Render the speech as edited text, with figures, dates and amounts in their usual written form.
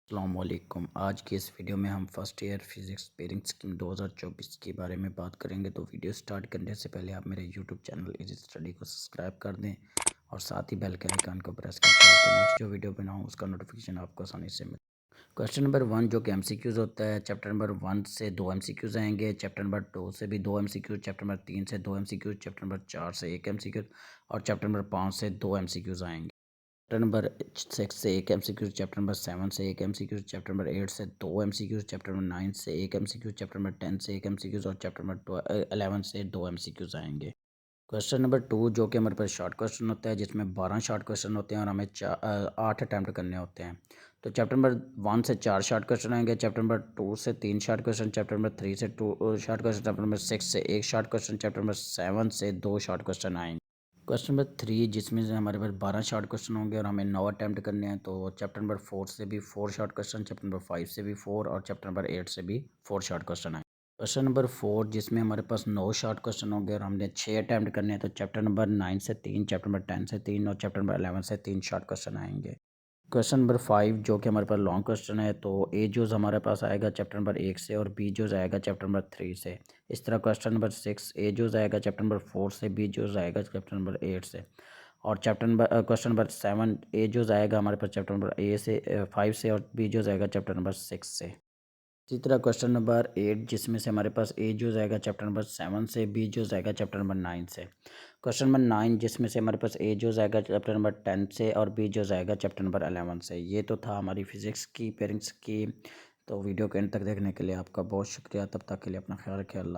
अस्सलामुअलैकुम। आज की इस वीडियो में हम first year physics pairing scheme 2024 के बारे में बात करेंगे। तो वीडियो स्टार्ट करने से पहले आप मेरे यूट्यूब चैनल इजी स्टडी को सब्सक्राइब कर दें और साथ ही बेल के आइकन को प्रेस करें ताकि नेक्स्ट जो वीडियो बनाऊँ उसका नोटिफिकेशन आपको आसानी से मिले। क्वेश्चन नंबर 1 जो कि एमसीक्यूज़ होता है। चैप्टर नंबर 1 से 2 एमसीक्यूज़ आएंगे, चैप्टर नंबर 2 से भी 2 एमसीक्यूज़, चैप्टर नंबर 3 से 2 एमसीक्यूज़, चैप्टर नंबर 4 से 1 एमसीक्यूज़ और चैप्टर नंबर 5 से 2 एमसीक्यूज़ आएंगे। चैप्टर नंबर 6 से 1 एमसीक्यू, चैप्टर नंबर 7 से 1 एमसीक्यू, चैप्टर नंबर 8 से 2 एमसीक्यू, चैप्टर नंबर 9 से 1 एमसीक्यू, चैप्टर नंबर 10 से 1 एमसीक्यूज और चैप्टर नंबर 11 से 2 एमसीक्यूज आएंगे। क्वेश्चन नंबर 2 जो कि हमारे पास शॉर्ट क्वेश्चन होता है जिसमें 12 शॉर्ट क्वेश्चन होते हैं और हमें 8 अटैम्प्ट करने होते हैं। तो चैप्टर नंबर 1 से 4 शॉर्ट क्वेश्चन आएंगे, चैप्टर नंबर 2 से 3 शॉर्ट क्वेश्चन, चैप्टर नंबर 3 से 2 शॉर्ट क्वेश्चन, चैप्टर नंबर 6 से 1 शॉर्ट क्वेश्चन, चैप्टर नंबर 7 से 2 शॉर्ट क्वेश्चन आएंगे। क्वेश्चन नंबर 3 जिसमें से हमारे पास 12 शॉर्ट क्वेश्चन होंगे और हमें 9 अटैम्प्ट करने हैं। तो चैप्टर नंबर 4 से भी 4 शॉर्ट क्वेश्चन, चैप्टर नंबर 5 से भी 4 और चैप्टर नंबर 8 से भी 4 शॉर्ट क्वेश्चन आए। क्वेश्चन नंबर 4 जिसमें हमारे पास 9 शॉर्ट क्वेश्चन होंगे और हमने 6 अटैम्प्ट करने हैं। तो चैप्टर नंबर 9 से 3, चैप्टर नंबर 10 से 3 और चैप्टर नंबर 11 से 3 शॉर्ट क्वेश्चन आएंगे। क्वेश्चन नंबर 5 जो कि हमारे पास लॉन्ग क्वेश्चन है। तो ए जोज़ हमारे पास आएगा चैप्टर नंबर 1 से और बी जोज़ आएगा चैप्टर नंबर 3 से। इस तरह क्वेश्चन नंबर 6 ए जोज़ आएगा चैप्टर नंबर 4 से, बी जोज़ आएगा चैप्टर नंबर 8 से और चैप्टर नंबर क्वेश्चन नंबर 7 ए जोज़ आएगा हमारे पास चैप्टर नंबर 5 से और बी जोज़ आएगा चैप्टर नंबर 6 से। इसी तरह क्वेश्चन नंबर 8 जिसमें से हमारे पास ए जो जाएगा चैप्टर नंबर 7 से, बी जो जाएगा चैप्टर नंबर 9 से। क्वेश्चन नंबर 9 जिसमें से हमारे पास ए जो जाएगा चैप्टर नंबर 10 से और बी जो जाएगा चैप्टर नंबर 11 से। ये तो था हमारी फिज़िक्स की पेयरिंग्स की। तो वीडियो के एंड तक देखने के लिए आपका बहुत शुक्रिया। तब तक के लिए अपना ख्याल रखिए। अल्लाह।